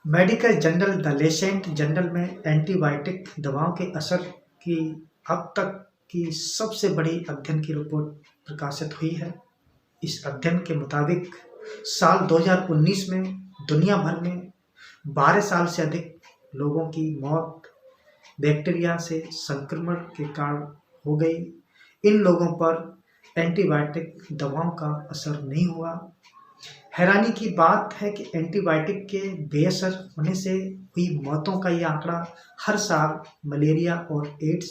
Medical journal the Lancet journal में antibiotic दवाओं के असर की अब तक की सबसे बड़ी अध्ययन की रिपोर्ट प्रकाशित हुई है। इस अध्ययन के मुताबिक साल 2019 में दुनिया भर में 12 साल से अधिक लोगों की मौत बैक्टीरिया से संक्रमण के कारण हो गई। इन लोगों पर एंटीबायोटिक दवाओं का असर नहीं हुआ। हैरानी की बात है कि एंटीबायोटिक के बेअसर होने से हुई मौतों का ये आंकड़ा हर साल मलेरिया और एड्स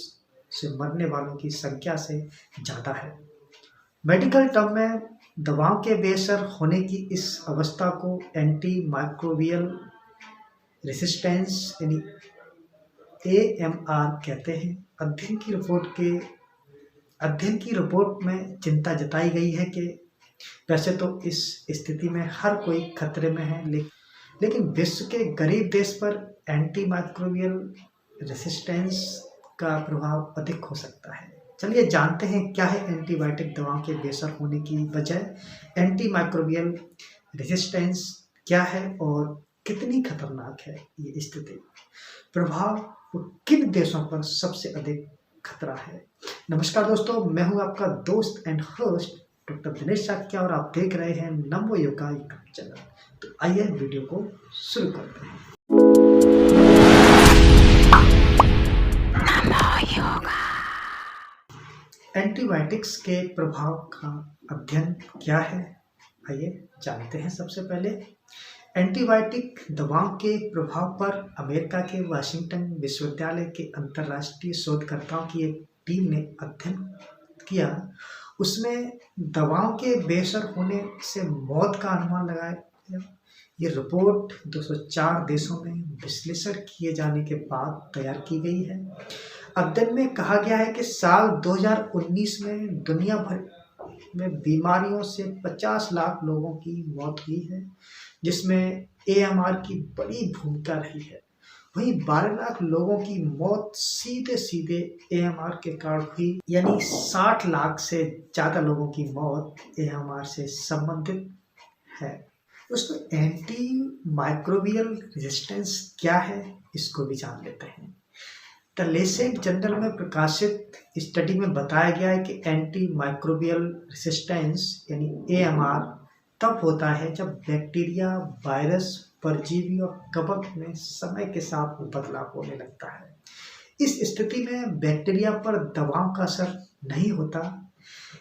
से मरने वालों की संख्या से ज़्यादा है। मेडिकल टर्म में दवाओं के बेअसर होने की इस अवस्था को एंटी माइक्रोबियल रेसिस्टेंस यानी एएमआर कहते हैं। अध्ययन की रिपोर्ट में चिंता जताई गई है कि वैसे तो इस स्थिति में हर कोई खतरे में है, लेकिन विश्व के गरीब देश पर एंटी माइक्रोबियल रेसिस्टेंस का प्रभाव अधिक हो सकता है। चलिए जानते हैं क्या है एंटीबायोटिक दवाओं के बेअसर होने की वजह। एंटी माइक्रोबियल रेसिस्टेंस क्या है और कितनी खतरनाक है ये स्थिति, प्रभाव और किन देशों पर सबसे अधिक खतरा है। नमस्कार दोस्तों, मैं हूं आपका दोस्त and host doctor Dinesh Sakya और आप देख रहे हैं नमो योगा यूट्यूब चैनल। तो आइए वीडियो को शुरू करते हैं। एंटीबायोटिक्स के प्रभाव का अध्ययन क्या है, आइए जानते हैं। सबसे पहले एंटीबायोटिक दवाओं के प्रभाव पर अमेरिका के वाशिंगटन विश्वविद्यालय के अंतर्राष्ट्रीय शोधकर्ताओं की एक टीम ने अध्ययन किया। उसमें दवाओं के बेअसर होने से मौत का अनुमान लगाया गया। ये रिपोर्ट 204 देशों में विश्लेषण किए जाने के बाद तैयार की गई है। अध्ययन में कहा गया है कि साल 2019 में दुनिया भर में बीमारियों से 50 लाख लोगों की मौत हुई है, जिसमें एएमआर की बड़ी भूमिका रही है। वहीं 12 लाख लोगों की मौत सीधे सीधे एएमआर के कारण हुई, यानी 60 लाख से ज़्यादा लोगों की मौत एएमआर से संबंधित है। दोस्तों, एंटी माइक्रोबियल रेजिस्टेंस क्या है, इसको भी जान लेते हैं। द लेसेंट जर्नल में प्रकाशित स्टडी में बताया गया है कि एंटी माइक्रोबियल रेसिस्टेंस यानी एएमआर तब होता है जब बैक्टीरिया, वायरस, परजीवी और कवक में समय के साथ बदलाव होने लगता है। इस स्थिति में बैक्टीरिया पर दवाओं का असर नहीं होता।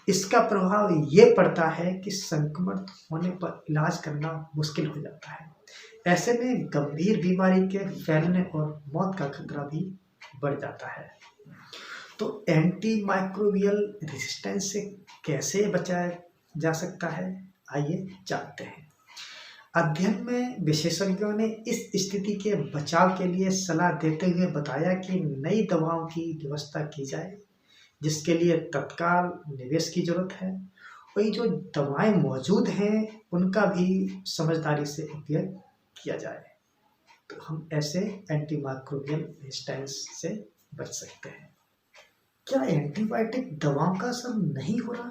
इसका प्रभाव ये पड़ता है कि संक्रमण होने पर इलाज करना मुश्किल हो जाता है। ऐसे में गंभीर बीमारी के फैलने और मौत का खतरा भी बढ़ जाता है। तो एंटी माइक्रोबियल रेजिस्टेंस से कैसे बचाया जा सकता है, आइए जानते हैं। अध्ययन में विशेषज्ञों ने इस स्थिति के बचाव के लिए सलाह देते हुए बताया कि नई दवाओं की व्यवस्था की जाए, जिसके लिए तत्काल निवेश की जरूरत है। वही जो दवाएं मौजूद हैं उनका भी समझदारी से उपयोग किया जाए, तो हम ऐसे एंटी माइक्रोबियल रेजिस्टेंस से बच सकते हैं। क्या एंटीबायोटिक दवाओं का असर नहीं हो रहा,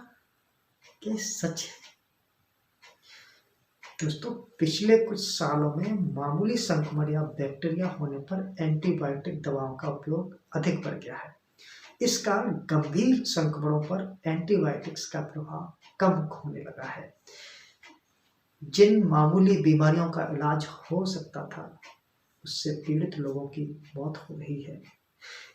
क्या सच है? दोस्तों, पिछले कुछ सालों में मामूली संक्रमण या बैक्टीरिया होने पर एंटीबायोटिक दवाओं का उपयोग अधिक बढ़ गया है। इस कारण गंभीर संक्रमणों पर एंटीबायोटिक्स का प्रभाव कम होने लगा है। जिन मामूली बीमारियों का इलाज हो सकता था, उससे पीड़ित लोगों की मौत हो रही है।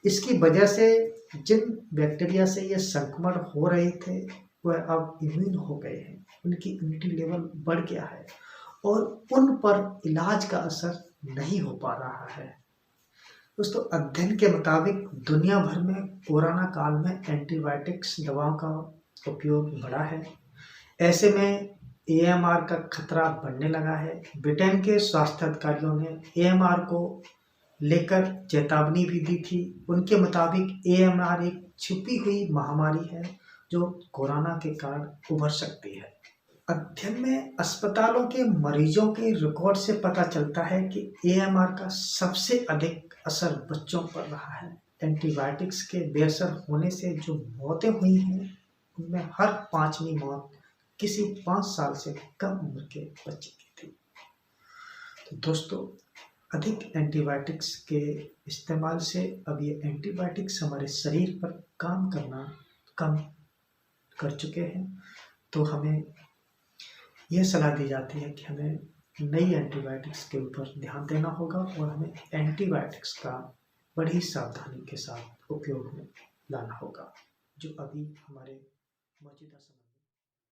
इसकी वजह से जिन बैक्टीरिया से ये संक्रमण हो रहे थे वह अब इम्यून हो गए हैं, उनकी इम्यूनिटी लेवल बढ़ गया है और उन पर इलाज का असर नहीं हो पा रहा है। दोस्तों, अध्ययन के मुताबिक दुनिया भर में कोरोना काल में एंटीबायोटिक्स दवाओं का उपयोग बढ़ा है। ऐसे में एएमआर का खतरा बढ़ने लगा है। ब्रिटेन के स्वास्थ्य अधिकारियों ने एएमआर को लेकर चेतावनी भी दी थी। उनके मुताबिक एएमआर एक छिपी हुई महामारी है जो कोरोना के कारण उभर सकती है। अध्ययन में अस्पतालों के मरीजों के रिकॉर्ड से पता चलता है कि एएमआर का सबसे अधिक असर बच्चों पर रहा है। एंटीबायोटिक्स के बेअसर होने से जो मौतें हुई हैं, उनमें हर 5वीं मौत किसी 5 साल से कम उम्र के बच्चे की थी। तो दोस्तों, अधिक एंटीबायोटिक्स के इस्तेमाल से अब ये एंटीबायोटिक्स हमारे शरीर पर काम करना कम कर चुके हैं, तो हमें यह सलाह दी जाती है कि हमें नई एंटीबायोटिक्स के ऊपर ध्यान देना होगा और हमें एंटीबायोटिक्स का बड़ी सावधानी के साथ उपयोग में लाना होगा, जो अभी हमारे मौजूदा समय